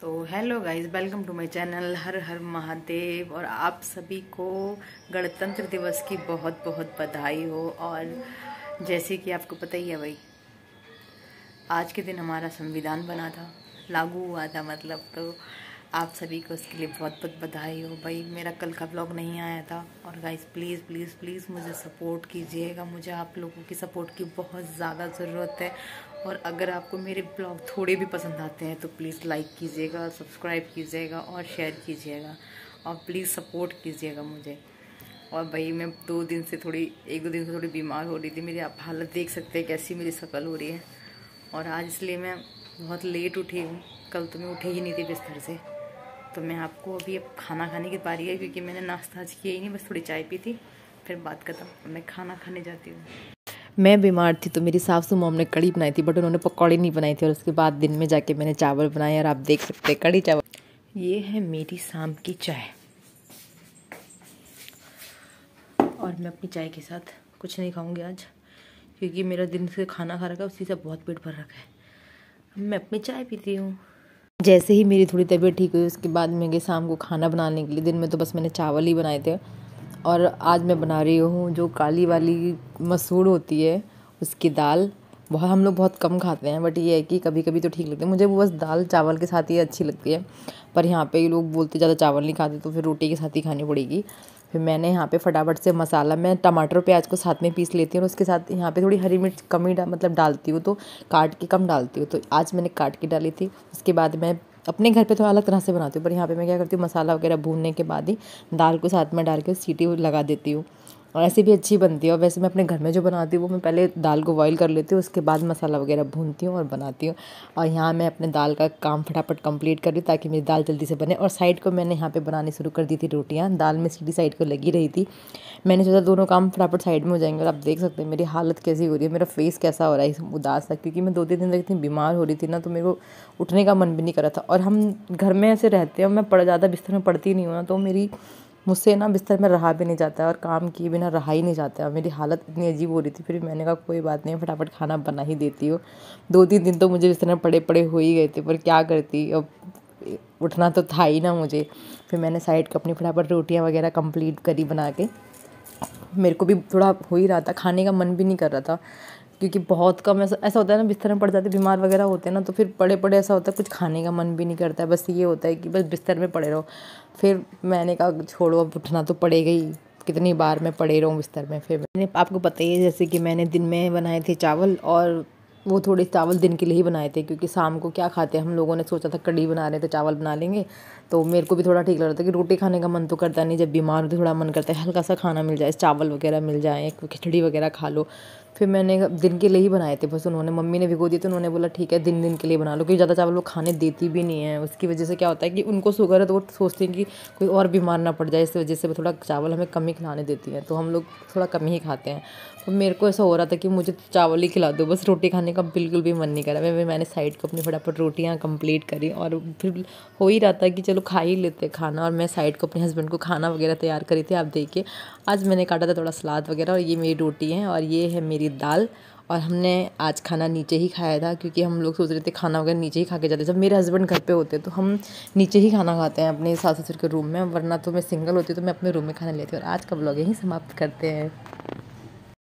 तो hello guys, welcome to my channel. हर हर महादेव। और आप सभी को गणतंत्र दिवस की बहुत बहुत बधाई हो। और जैसे कि आपको पता ही है भाई, आज के दिन हमारा संविधान बना था, लागू हुआ था मतलब। तो आप सभी को उसके लिए बहुत बहुत बधाई हो भाई। मेरा कल का ब्लॉग नहीं आया था। और गाइस प्लीज़ प्लीज़ प्लीज़ मुझे सपोर्ट कीजिएगा, मुझे आप लोगों की सपोर्ट की बहुत ज़्यादा ज़रूरत है। और अगर आपको मेरे ब्लॉग थोड़े भी पसंद आते हैं तो प्लीज़ लाइक कीजिएगा, सब्सक्राइब कीजिएगा और शेयर कीजिएगा। और प्लीज़ सपोर्ट कीजिएगा मुझे। और भाई मैं एक दो दिन से थोड़ी बीमार हो रही थी। मेरी आप हालत देख सकते हैं कैसी मेरी शक्ल हो रही है। और आज इसलिए मैं बहुत लेट उठी हूँ। कल तो मैं उठी ही नहीं थी बिस्तर से। तो मैं आपको अभी अब खाना खाने की बारी है, क्योंकि मैंने नाश्ता आज किया ही नहीं, बस थोड़ी चाय पी थी, फिर बात खत्म। मैं खाना खाने जाती हूँ। मैं बीमार थी तो मेरी सासू मॉम ने कढ़ी बनाई थी, बट उन्होंने पकौड़ी नहीं बनाई थी। और उसके बाद दिन में जाके मैंने चावल बनाए, और आप देख सकते हैं कढ़ी चावल। ये है मेरी शाम की चाय। और मैं अपनी चाय के साथ कुछ नहीं खाऊंगी आज, क्योंकि मेरा दिन से खाना खा रखा है, उसी से बहुत पेट भर रखा है। अब मैं अपनी चाय पीती हूँ। जैसे ही मेरी थोड़ी तबीयत ठीक हुई, उसके बाद मैं गई शाम को खाना बनाने के लिए। दिन में तो बस मैंने चावल ही बनाए थे। और आज मैं बना रही हूँ जो काली वाली मसूर होती है, उसकी दाल। बहुत हम लोग बहुत कम खाते हैं, बट ये है कि कभी कभी तो ठीक लगती है। मुझे वो बस दाल चावल के साथ ही अच्छी लगती है। पर यहाँ पे लोग बोलते ज़्यादा चावल नहीं खाते, तो फिर रोटी के साथ ही खानी पड़ेगी। फिर मैंने यहाँ पे फटाफट से मसाला, मैं टमाटर प्याज को साथ में पीस लेती हूँ, और उसके साथ यहाँ पे थोड़ी हरी मिर्च कम ही मतलब डालती हूँ, तो काट के कम डालती हूँ। तो आज मैंने काट के डाली थी। उसके बाद मैं अपने घर पे थोड़ा अलग तरह से बनाती हूँ, पर यहाँ पे मैं क्या करती हूँ, मसाला वगैरह भूनने के बाद ही दाल को साथ में डाल के सीटी लगा देती हूँ। और ऐसे भी अच्छी बनती है। और वैसे मैं अपने घर में जो बनाती हूँ वो मैं पहले दाल को बॉईल कर लेती हूँ, उसके बाद मसाला वगैरह भूनती हूँ और बनाती हूँ। और यहाँ मैं अपने दाल का काम फटाफट कंप्लीट कर रही हूँ, ताकि मेरी दाल जल्दी से बने। और साइड को मैंने यहाँ पे बनानी शुरू कर दी थी रोटियाँ। दाल में सीटी साइड को लगी रही थी। मैंने सोचा दोनों काम फटाफट साइड में हो जाएंगे। और आप देख सकते हैं मेरी हालत कैसी हो रही है, मेरा फेस कैसा हो रहा है उदास है, क्योंकि मैं 2-3 दिन तक इतनी बीमार हो रही थी ना, तो मेरे को उठने का मन भी नहीं कर रहा था। और हम घर में ऐसे रहते हैं, मैं ज़्यादा बिस्तर में पड़ती नहीं हूँ ना, तो मुझसे ना बिस्तर में रहा भी नहीं जाता है, और काम किए बिना रहा ही नहीं जाता है। मेरी हालत इतनी अजीब हो रही थी, फिर मैंने कहा कोई बात नहीं, फटाफट खाना बना ही देती हूँ। 2-3 दिन तो मुझे बिस्तर में पड़े पड़े हो ही गए थे, पर क्या करती, अब उठना तो था ही ना मुझे। फिर मैंने साइड को अपनी फटाफट रोटियाँ वगैरह कंप्लीट करी बना के। मेरे को भी थोड़ा हो ही रहा था, खाने का मन भी नहीं कर रहा था, क्योंकि बहुत कम ऐसा होता है ना, बिस्तर में पड़ जाते बीमार वगैरह होते हैं ना, तो फिर पड़े पड़े ऐसा होता है, कुछ खाने का मन भी नहीं करता है। बस ये होता है कि बस बिस्तर में पड़े रहो। फिर मैंने कहा छोड़ो, अब उठना तो पड़ेगा ही, कितनी बार मैं पड़े रहूँ बिस्तर में। फिर मैंने, आपको पता ही है, जैसे कि मैंने दिन में बनाए थे चावल, और वो थोड़े चावल दिन के लिए ही बनाए थे, क्योंकि शाम को क्या खाते हैं हम लोगों ने सोचा था कढ़ी बना रहे हैं तो चावल बना लेंगे। तो मेरे को भी थोड़ा ठीक लग रहा था कि रोटी खाने का मन तो करता नहीं, जब बीमार होती थोड़ा मन करता है हल्का सा खाना मिल जाए, चावल वगैरह मिल जाए, खिचड़ी वगैरह खा लो। फिर मैंने दिन के लिए ही बनाए थे, बस उन्होंने, मम्मी ने भिगो दिए तो उन्होंने बोला ठीक है दिन दिन के लिए बना लो, क्योंकि ज़्यादा चावल वो खाने देती भी नहीं है। उसकी वजह से क्या होता है कि उनको शुगर है, तो वो सोचती हैं कि कोई और बीमार ना पड़ जाए, इस वजह से वो थोड़ा चावल हमें कम ही खिलाने देती हैं, तो हम लोग थोड़ा कम ही खाते हैं। तो मेरे को ऐसा हो रहा था कि मुझे चावल ही खिला दो, बस रोटी खाने का बिल्कुल भी मन नहीं करा। मैंने साइड को अपनी फटाफट रोटियाँ कंप्लीट करी, और फिर हो ही रहा था कि चलो खा ही लेते खाना। और मैं साइड को अपने हस्बैंड को खाना वगैरह तैयार करी थी। आप देखिए आज मैंने काटा था थोड़ा सलाद वगैरह, और ये मेरी रोटी है और ये है मेरी दाल। और हमने आज खाना नीचे ही खाया था, क्योंकि हम लोग सोच रहे थे खाना वगैरह नीचे ही खा के जाते। जब मेरे हस्बैंड घर पे होते तो हम नीचे ही खाना खाते हैं अपने सास ससुर के रूम में, वरना तो मैं सिंगल होती तो मैं अपने रूम में खाना लेती हूँ। और आज का व्लॉग यहीं समाप्त करते हैं।